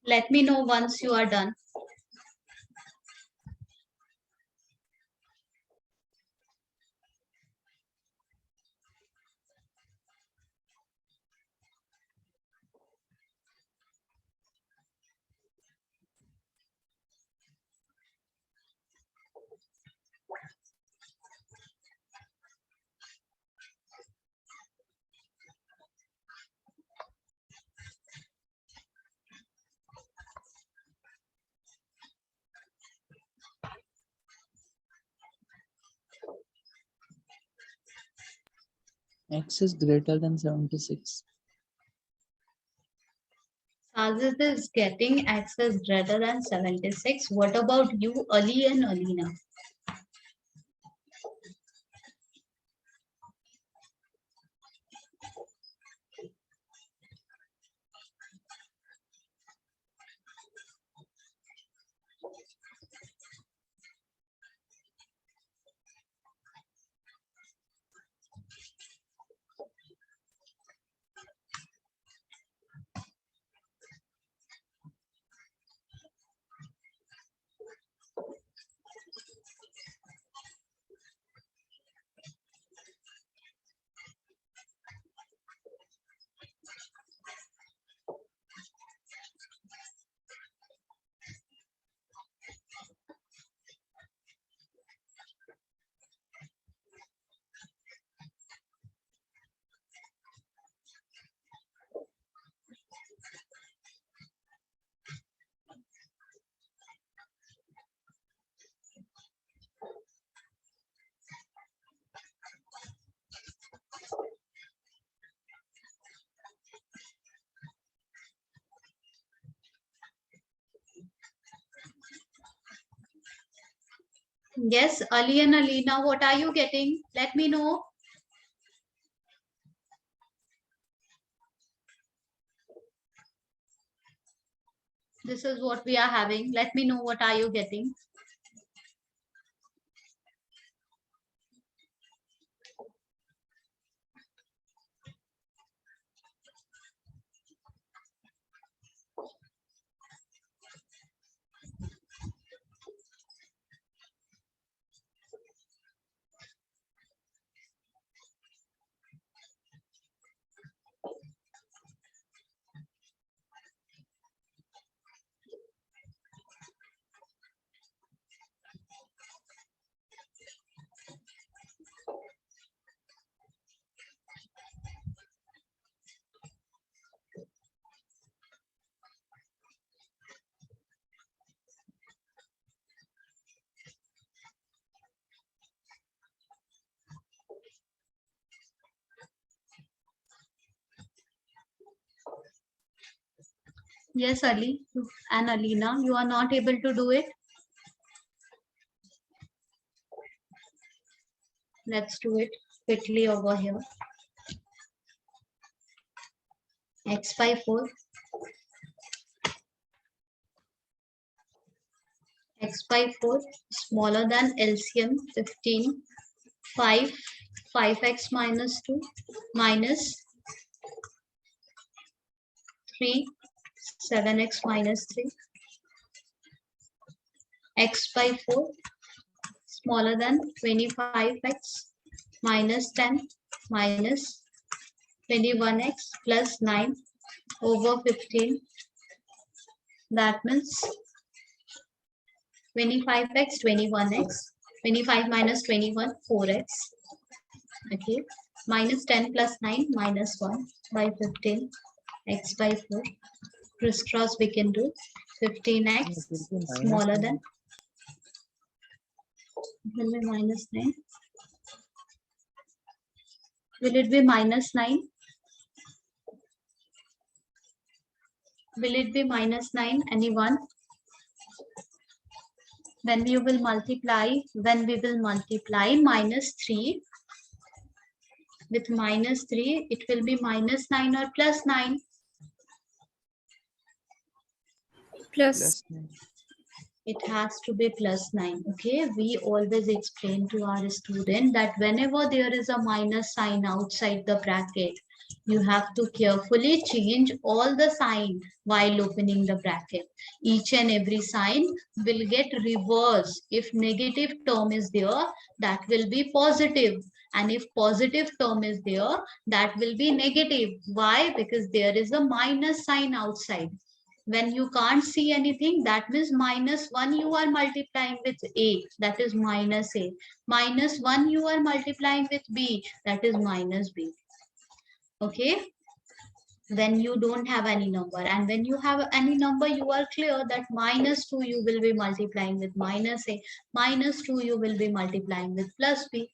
Let me know once you are done. X is greater than 76. Sajid is getting X is greater than 76. What about you, Ali and Alina? Yes, Ali and Alina, what are you getting? Let me know. This is what we are having. Let me know what are you getting. Yes, Ali and Alina, you are not able to do it. Let's do it quickly over here. X by 4. X by 4 smaller than LCM 15. 5. 5x minus 2 minus 3. 7x minus 3. X by 4 smaller than 25x minus 10 minus 21x plus 9 over 15. That means 25x, 21x, 25 minus 21, 4x. Okay, minus 10 plus 9 minus 1 by 15, x by 4. Crisscross we can do 15x It will be minus smaller 9. than, will be minus 9. Will it be minus 9? Will it be minus 9? Anyone? When we will multiply minus 3 with minus 3, it will be minus 9 or plus 9? Plus. Plus 9. It has to be plus 9. Okay, we always explain to our student that whenever there is a minus sign outside the bracket, you have to carefully change all the sign while opening the bracket. Each and every sign will get reversed. If negative term is there, that will be positive, and if positive term is there, that will be negative. Why? Because there is a minus sign outside. When you can't see anything, that means minus 1 you are multiplying with A, that is minus A. Minus 1 you are multiplying with B, that is minus B. Okay, when you don't have any number, and when you have any number, you are clear that minus 2 you will be multiplying with minus A, minus 2 you will be multiplying with plus B.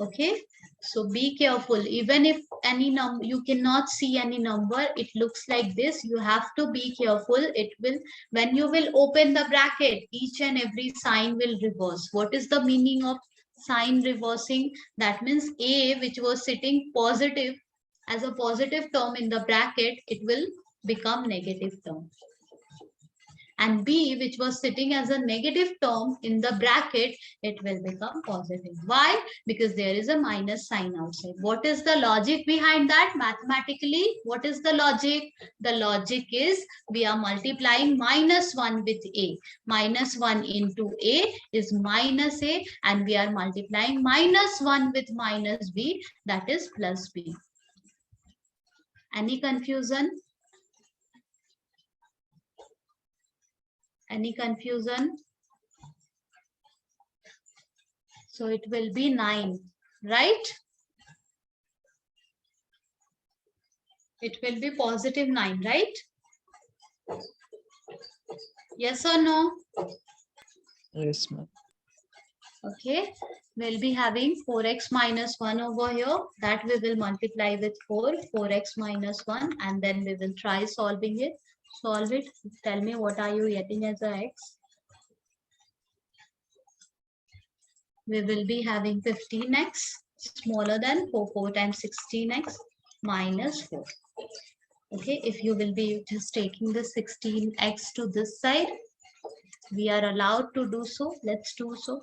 Okay, So be careful. Even if any number, you cannot see any number, it looks like this. You have to be careful. It will, when you will open the bracket, each and every sign will reverse. What is the meaning of sign reversing? That means A, which was sitting positive as a positive term in the bracket, it will become negative term. And B, which was sitting as a negative term in the bracket, it will become positive. Why? Because there is a minus sign outside. What is the logic behind that? Mathematically, what is the logic? The logic is we are multiplying minus 1 with A. Minus 1 into A is minus A, and we are multiplying minus 1 with minus B, that is plus B. Any confusion? Any confusion? So it will be 9, right? It will be positive 9, right? Yes or no? Yes, ma'am. Okay. We'll be having 4x minus 1 over here. That we will multiply with 4. 4x minus 1. And then we will try solving it. Solve it. Tell me what are you getting as a x. We will be having 15x smaller than 4 times 16x minus 4. Okay, if you will be just taking the 16x to this side, we are allowed to do so. Let's do so.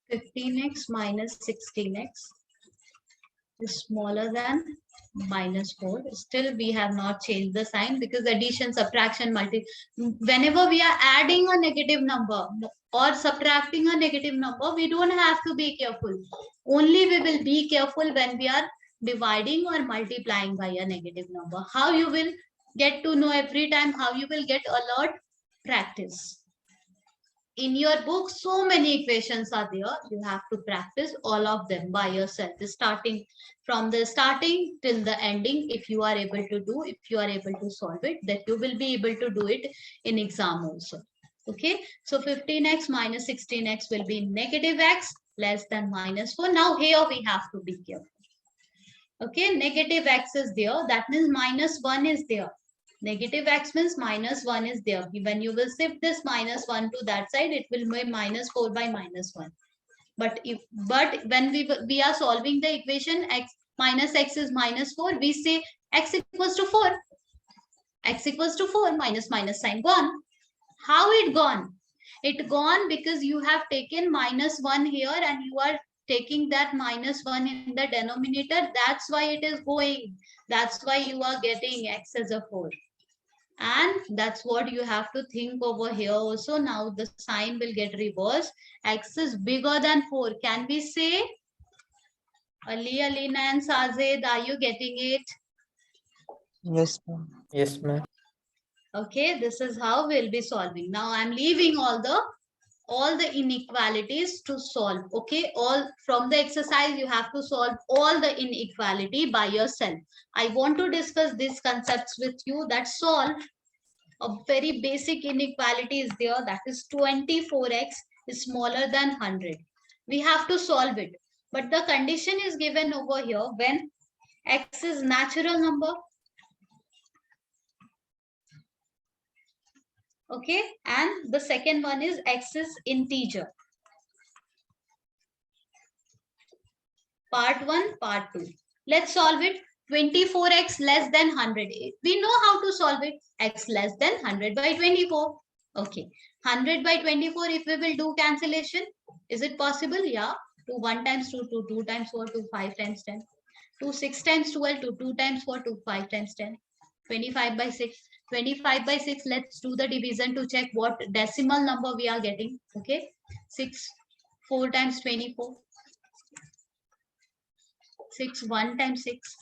$15x minus 16x is smaller than minus 4. Still, we have not changed the sign because addition, subtraction, whenever we are adding a negative number or subtracting a negative number, we don't have to be careful. Only we will be careful when we are dividing or multiplying by a negative number. How you will get to know every time, how you will get alert? Practice. In your book, so many equations are there. You have to practice all of them by yourself, starting from the starting till the ending. If you are able to do, if you are able to solve it, that you will be able to do it in exam also. Okay, so 15x minus 16x will be negative x less than minus 4. Now here we have to be careful. Okay, negative x is there. That means minus 1 is there. Negative x means minus 1 is there. When you will shift this minus 1 to that side, it will be minus 4 by minus 1. But when we are solving the equation x minus x is minus 4, we say x equals to 4. X equals to 4, minus minus sign gone. How it gone? It gone because you have taken minus 1 here and you are taking that minus 1 in the denominator. That's why it is going. That's why you are getting x as a 4. And that's what you have to think over here also. Now the sign will get reversed. X is bigger than 4. Can we say? Ali, Alina and Sajid, are you getting it? Yes, ma'am. Yes, ma'am. Okay, this is how we'll be solving. Now I'm leaving all the inequalities to solve. Okay, all from the exercise you have to solve all the inequality by yourself. I want to discuss these concepts with you. That's all. A very basic inequality is there, that is 24x is smaller than 100. We have to solve it, but the condition is given over here when x is natural number. Okay, and the second one is x is integer. Part 1, part 2. Let's solve it. 24x less than 100. We know how to solve it. X less than 100 by 24. Okay. 100 by 24, if we will do cancellation, is it possible? Yeah. 2 1 times 2, 2 2 times 4, 2 5 times 10. 2 6 times 12, 2 2 times 4, 2 5 times 10. 25 by 6. 25 by 6, let's do the division to check what decimal number we are getting. Okay. 6, 4 times 24. 6 1 times 6.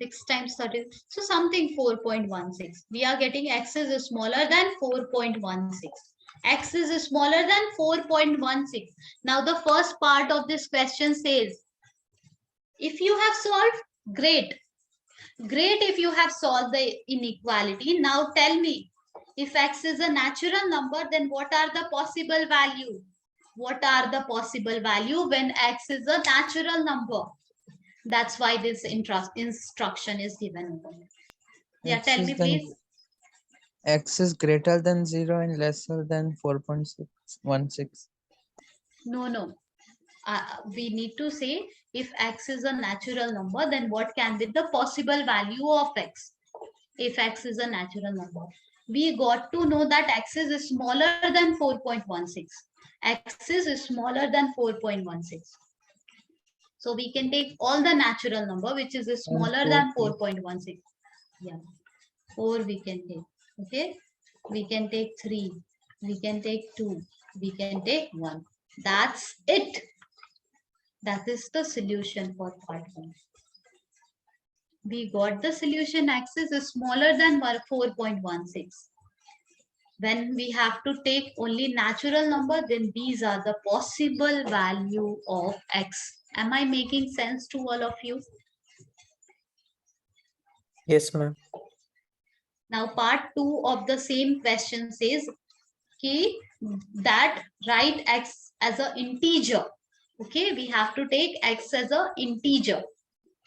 6 times 30. So something 4.16. We are getting x is smaller than 4.16. X is smaller than 4.16. Now the first part of this question says, if you have solved, great. Great if you have solved the inequality. Now tell me, if x is a natural number, then what are the possible value? What are the possible value when x is a natural number? That's why this instruction is given. Yeah, tell me please. X is greater than 0 and lesser than 4.616. No. We need to say if x is a natural number, then what can be the possible value of x? If x is a natural number, we got to know that x is smaller than 4.16. X is smaller than 4.16. So we can take all the natural number which is smaller than 4.16. Yeah, 4 we can take. Okay, we can take 3, we can take 2, we can take 1. That's it. That is the solution for part 1. We got the solution x is smaller than 4.16. When we have to take only natural number, then these are the possible value of x. Am I making sense to all of you? Yes, ma'am. Now part 2 of the same question says that write x as an integer. Okay, we have to take x as an integer.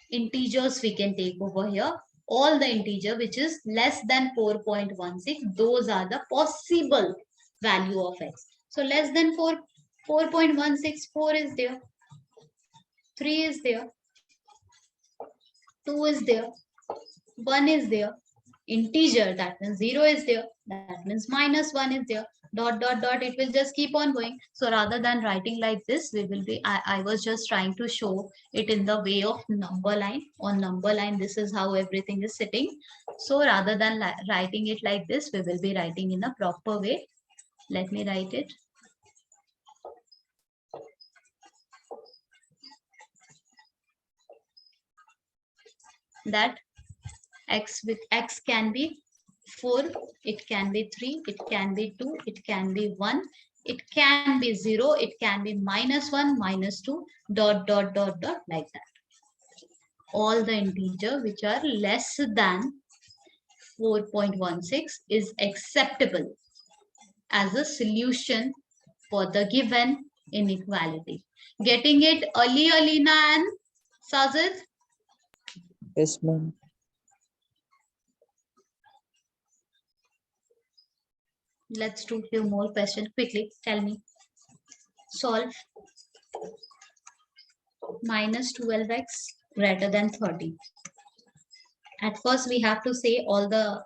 Integers we can take over here. All the integer which is less than 4.16, those are the possible value of x. So less than 4.16, 4 is there, 3 is there, 2 is there, 1 is there, integer, that means 0 is there, that means minus 1 is there, dot, it will just keep on going. So rather than writing like this, we will be, I was just trying to show it in the way of number line. On number line, this is how everything is sitting. So rather than writing it like this, we will be writing in a proper way. Let me write it. That x with x can be 4, it can be 3, it can be 2, it can be 1, it can be 0, it can be minus 1, minus 2, dot, like that. All the integer which are less than 4.16 is acceptable as a solution for the given inequality. Getting it early, Alina and Sajid? Yes, ma'am. Let's do a few more questions quickly. Tell me. Solve minus 12x greater than 30. At first, we have to say all the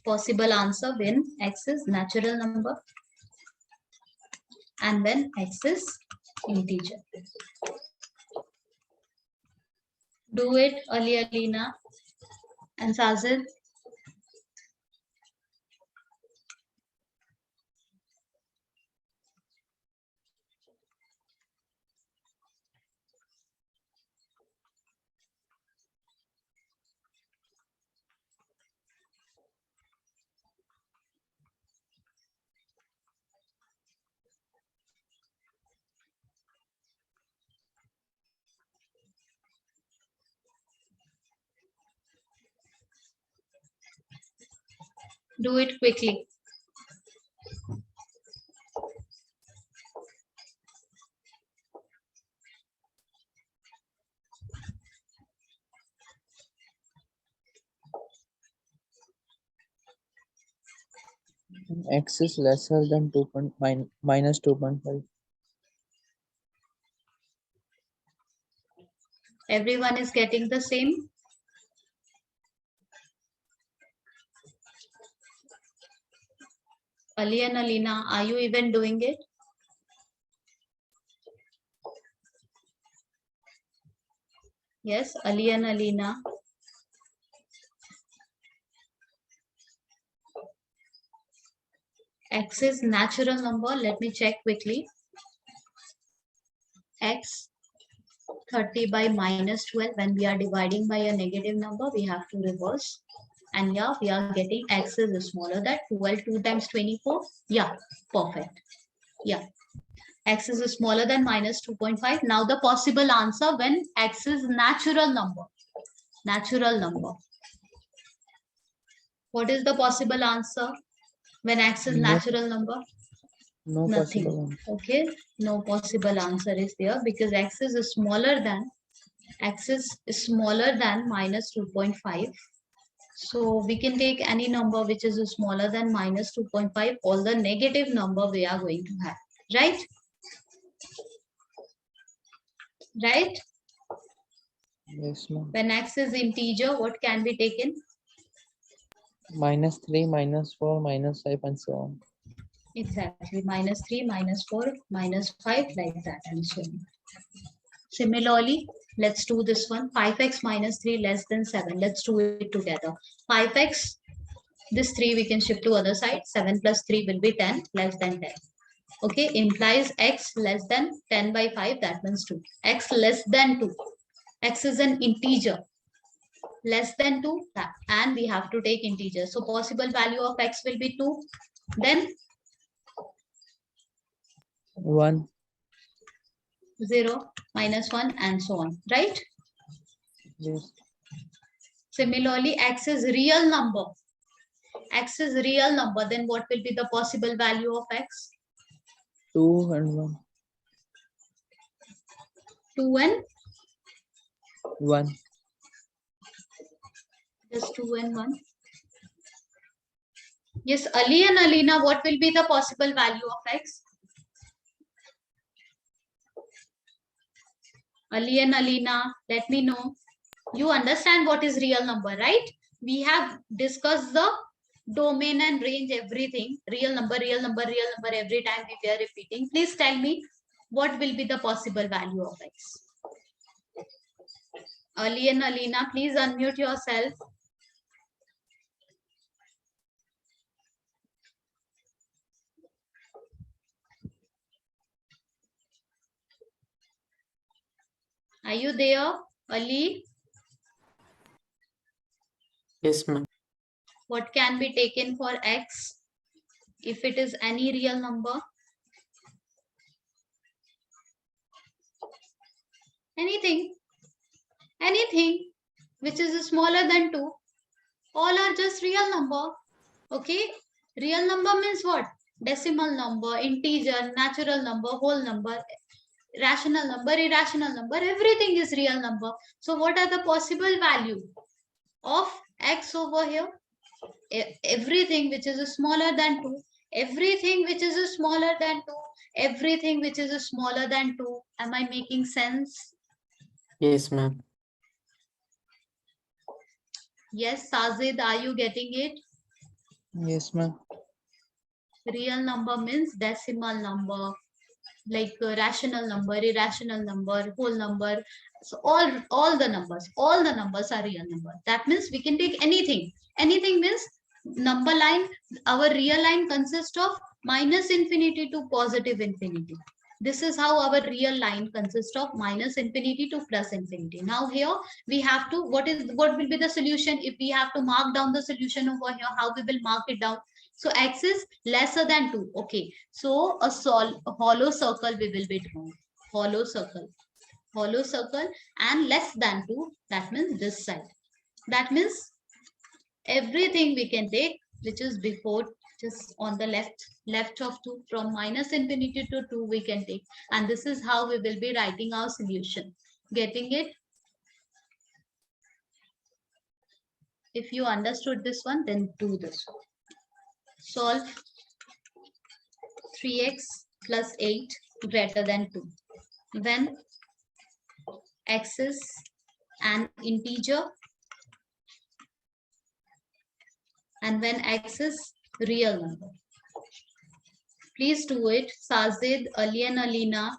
possible answer when x is natural number and when x is integer. Do it, Ali Alina and Sajid. Do it quickly. X is lesser than minus 2.5. Everyone is getting the same. Ali and Alina, are you even doing it? Yes, Ali and Alina. X is natural number. Let me check quickly. X 30 by minus 12. When we are dividing by a negative number, we have to reverse. And yeah, we are getting x is smaller than 12. 2 times 24. Yeah, perfect. Yeah, x is smaller than minus 2.5. Now the possible answer when x is natural number. Natural number. What is the possible answer when x is No, natural number? no Nothing. possible answer. Okay, no possible answer is there because x is smaller than minus 2.5. So we can take any number which is smaller than minus 2.5. All the negative number we are going to have, right? Right? Yes, ma'am. When x is integer, what can be taken? -3, -4, -5, and so on. Exactly, minus 3, minus 4, minus 5, like that and so on. Similarly, let's do this one. 5x minus 3 less than 7. Let's do it together. 5x, this 3 we can shift to other side. 7 plus 3 will be 10, less than 10. Okay, implies x less than 10 by 5, that means 2. X less than 2. X is an integer. Less than 2, and we have to take integer. So possible value of x will be 2. Then 1. 0, minus 1, and so on, right? Yes. Similarly, x is real number. X is real number, then what will be the possible value of x? 2 and 1. 2 and 1. just 2 and 1. Yes, Ali and Alina, what will be the possible value of x? Ali and Alina, let me know. You understand what is real number, right? We have discussed the domain and range, everything. Real number, real number, real number. Every time we were repeating. Please tell me what will be the possible value of x. Ali and Alina, please unmute yourself. Are you there, Ali? Yes, ma'am. What can be taken for x if it is any real number? Anything. Anything which is smaller than 2. All are just real number. Okay. Real number means what? Decimal number, integer, natural number, whole number, rational number, irrational number. Everything is real number. So what are the possible value of x over here? Everything which is smaller than 2. Everything which is smaller than 2. Everything which is smaller than 2. Am I making sense? Yes, ma'am. Yes, Sajid, are you getting it? Yes, ma'am. Real number means decimal number, like rational number, irrational number, whole number. So all the numbers are real number. That means we can take anything. Anything means number line. Our real line consists of minus infinity to positive infinity. This is how our real line consists of minus infinity to plus infinity. Now here we have to, what will be the solution? If we have to mark down the solution over here, how we will mark it down? So x is lesser than 2. Okay. So a hollow circle we will be drawing. Hollow circle. Hollow circle and less than 2. That means this side. That means everything we can take which is before, just on the left of 2, from minus infinity to 2 we can take, and this is how we will be writing our solution. Getting it? If you understood this one, then do this one. Solve 3x plus 8 greater than 2 when x is an integer and when x is real number. Please do it. Sajid, Ali and Alina.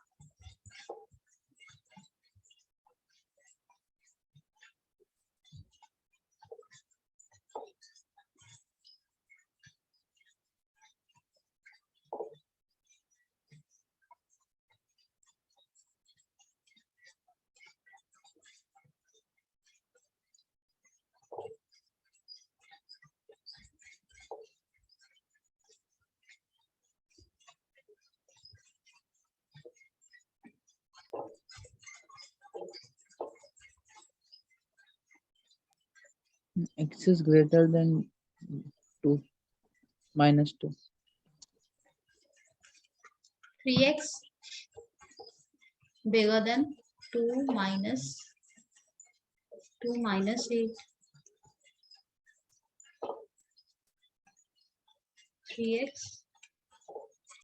X is greater than 2 minus 2. 3x bigger than 2 minus 8. 3x